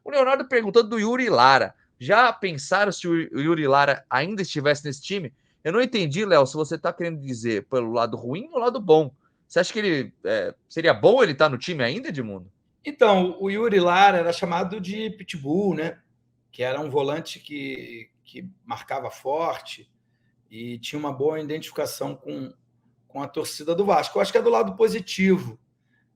O Leonardo perguntando do Yuri Lara. Já pensaram se o Yuri Lara ainda estivesse nesse time? Eu não entendi, Léo, se você está querendo dizer pelo lado ruim ou lado bom. Você acha que ele seria bom ele estar no time ainda, Edmundo? Então, o Yuri Lara era chamado de pitbull, né? Que era um volante que marcava forte e tinha uma boa identificação com a torcida do Vasco. Eu acho que é do lado positivo,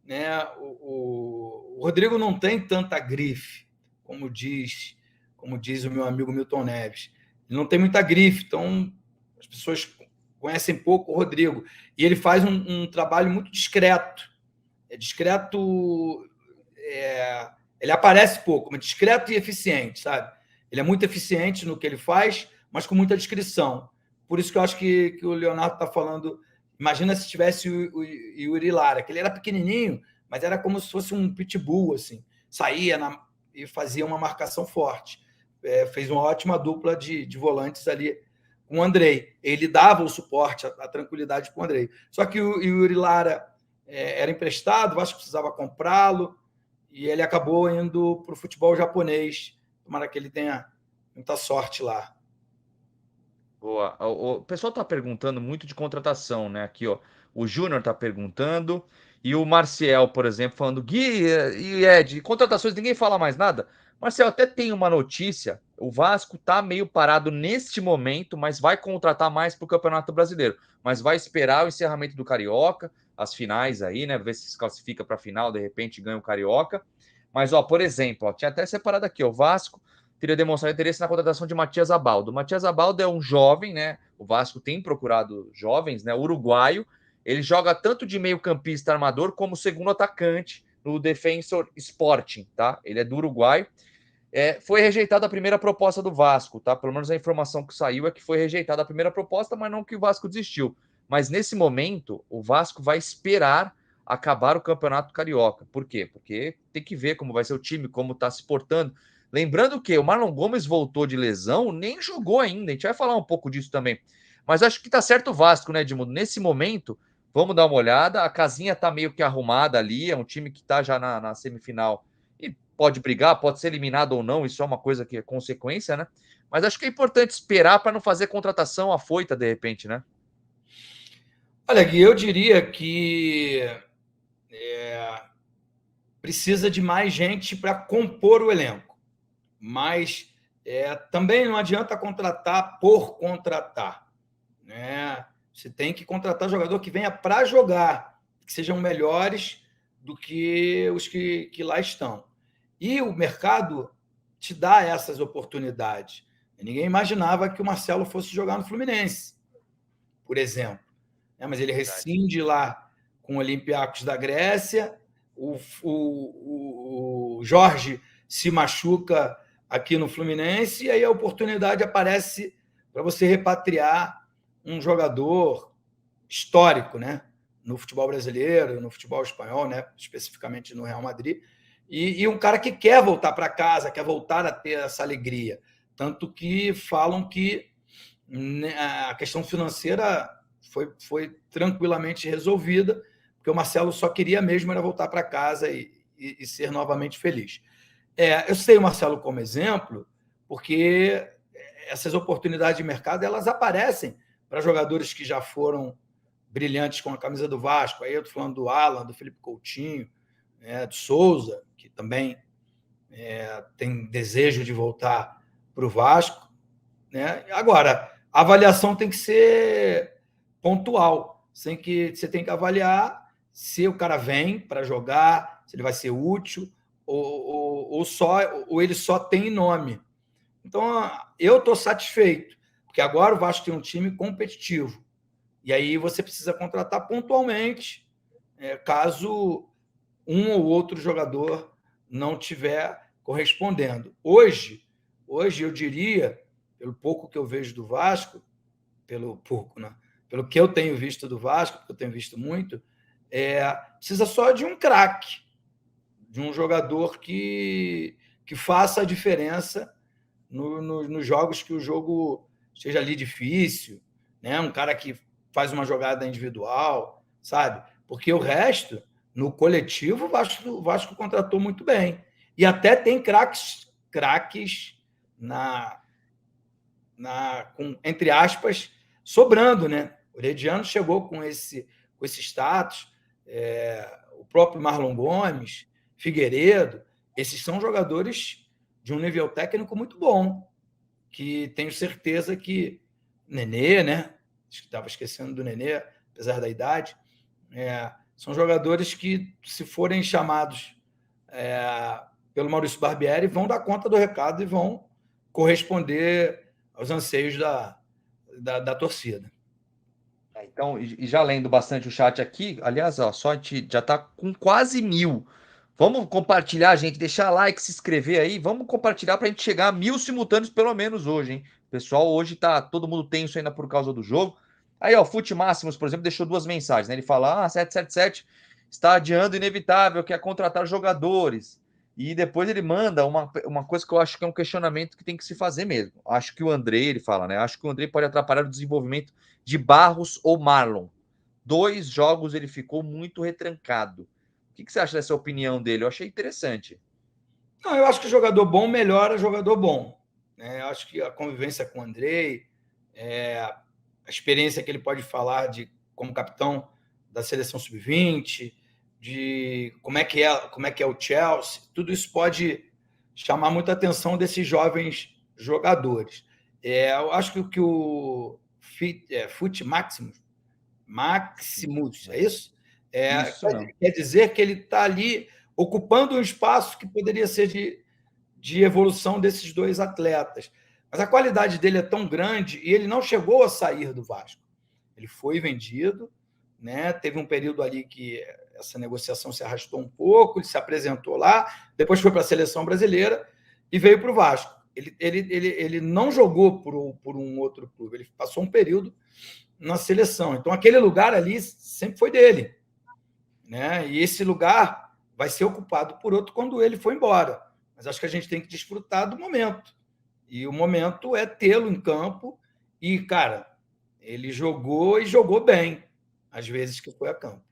né? O Rodrigo não tem tanta grife, como diz o meu amigo Milton Neves. Ele não tem muita grife, então as pessoas conhecem pouco o Rodrigo. E ele faz um trabalho muito discreto. É discreto, ele aparece pouco, mas discreto e eficiente, sabe? Ele é muito eficiente no que ele faz, mas com muita discrição. Por isso que eu acho que o Leonardo está falando. Imagina se tivesse o Yuri Lara, que ele era pequenininho, mas era como se fosse um pitbull, assim. Saía e fazia uma marcação forte. Fez uma ótima dupla de volantes ali com o Andrei. Ele dava o suporte, a tranquilidade para o Andrei. Só que o Yuri Lara era emprestado, o Vasco precisava comprá-lo, e ele acabou indo para o futebol japonês. Tomara que ele tenha muita sorte lá. Boa. O pessoal está perguntando muito de contratação, né? Aqui, ó. O Júnior está perguntando. E o Marcial, por exemplo, falando: Gui e Ed, contratações, ninguém fala mais nada. Marcial, até tem uma notícia. O Vasco tá meio parado neste momento, mas vai contratar mais para o Campeonato Brasileiro. Mas vai esperar o encerramento do Carioca, as finais aí, né? Ver se classifica para a final, de repente ganha o Carioca. Mas, ó, por exemplo, ó, tinha até separado aqui, ó, o Vasco teria demonstrado interesse na contratação de Matias Abaldo. Matias Abaldo é um jovem, né? O Vasco tem procurado jovens, né? Uruguaio. Ele joga tanto de meio-campista armador como segundo atacante no Defensor Sporting, tá? Ele é do Uruguai. Foi rejeitada a primeira proposta do Vasco, tá? Pelo menos a informação que saiu é que foi rejeitada a primeira proposta, mas não que o Vasco desistiu. Mas nesse momento, o Vasco vai esperar acabar o Campeonato Carioca. Por quê? Porque tem que ver como vai ser o time, como tá se portando. Lembrando que o Marlon Gomes voltou de lesão, nem jogou ainda. A gente vai falar um pouco disso também. Mas acho que tá certo o Vasco, né, Edmundo? Nesse momento, vamos dar uma olhada. A casinha tá meio que arrumada ali. É um time que tá já na semifinal e pode brigar, pode ser eliminado ou não. Isso é uma coisa que é consequência, né? Mas acho que é importante esperar para não fazer contratação afoita de repente, né? Olha, Gui, eu diria que precisa de mais gente para compor o elenco. Mas também não adianta contratar por contratar, né? Você tem que contratar jogador que venha para jogar, que sejam melhores do que os que lá estão. E o mercado te dá essas oportunidades. Ninguém imaginava que o Marcelo fosse jogar no Fluminense, por exemplo. Mas ele rescinde lá com o Olympiacos da Grécia, o Jorge se machuca aqui no Fluminense, e aí a oportunidade aparece para você repatriar um jogador histórico, né? No futebol brasileiro, no futebol espanhol, né? Especificamente no Real Madrid, e um cara que quer voltar para casa, quer voltar a ter essa alegria. Tanto que falam que a questão financeira foi tranquilamente resolvida, porque o Marcelo só queria mesmo era voltar para casa e ser novamente feliz. Eu sei o Marcelo como exemplo, porque essas oportunidades de mercado elas aparecem para jogadores que já foram brilhantes com a camisa do Vasco. Aí eu estou falando do Alan, do Felipe Coutinho, do Souza, que também tem desejo de voltar para o Vasco. Né? Agora, a avaliação tem que ser pontual. Você tem que avaliar se o cara vem para jogar, se ele vai ser útil, ou ele só tem nome. Então, eu estou satisfeito, porque agora o Vasco tem um time competitivo. E aí você precisa contratar pontualmente, caso um ou outro jogador não estiver correspondendo. Hoje eu diria, pelo pouco que eu vejo do Vasco, pelo que eu tenho visto do Vasco, porque eu tenho visto muito, precisa só de um craque, de um jogador que faça a diferença nos jogos que o jogo seja ali difícil, né? Um cara que faz uma jogada individual, sabe? Porque o resto, no coletivo, o Vasco contratou muito bem. E até tem craques entre aspas, sobrando, né? O Herediano chegou com esse status, o próprio Marlon Gomes, Figueiredo, esses são jogadores de um nível técnico muito bom, que tenho certeza que Nenê, né? Estava esquecendo do Nenê, apesar da idade, são jogadores que, se forem chamados pelo Maurício Barbieri, vão dar conta do recado e vão corresponder aos anseios da torcida. Então, e já lendo bastante o chat aqui, aliás, ó, só a gente já está com quase 1000. Vamos compartilhar, gente, deixar like, se inscrever aí, vamos compartilhar para a gente chegar a 1000 simultâneos pelo menos hoje, hein? O pessoal hoje tá todo mundo tenso ainda por causa do jogo. Aí, ó, Fute Máximos, por exemplo, deixou 2 mensagens, né? Ele fala: 777 está adiando o inevitável, que é contratar jogadores. E depois ele manda uma coisa que eu acho que é um questionamento que tem que se fazer mesmo. Acho que o Andrei, ele fala, né? Acho que o Andrei pode atrapalhar o desenvolvimento de Barros ou Marlon. 2 jogos ele ficou muito retrancado. O que você acha dessa opinião dele? Eu achei interessante. Não, eu acho que jogador bom melhora jogador bom. Eu acho que a convivência com o Andrei, a experiência que ele pode falar como capitão da seleção sub-20, de como é que é o Chelsea, tudo isso pode chamar muita atenção desses jovens jogadores. Eu acho que o Fute Maximus, é isso? Isso mesmo. Quer dizer que ele está ali ocupando um espaço que poderia ser de evolução desses 2 atletas. Mas a qualidade dele é tão grande e ele não chegou a sair do Vasco. Ele foi vendido, né? Teve um período ali que essa negociação se arrastou um pouco, ele se apresentou lá, depois foi para a seleção brasileira e veio para o Vasco. Ele não jogou por um outro clube, ele passou um período na seleção. Então, aquele lugar ali sempre foi dele, né? E esse lugar vai ser ocupado por outro quando ele for embora. Mas acho que a gente tem que desfrutar do momento. E o momento é tê-lo em campo. E, cara, ele jogou e jogou bem, às vezes que foi a campo.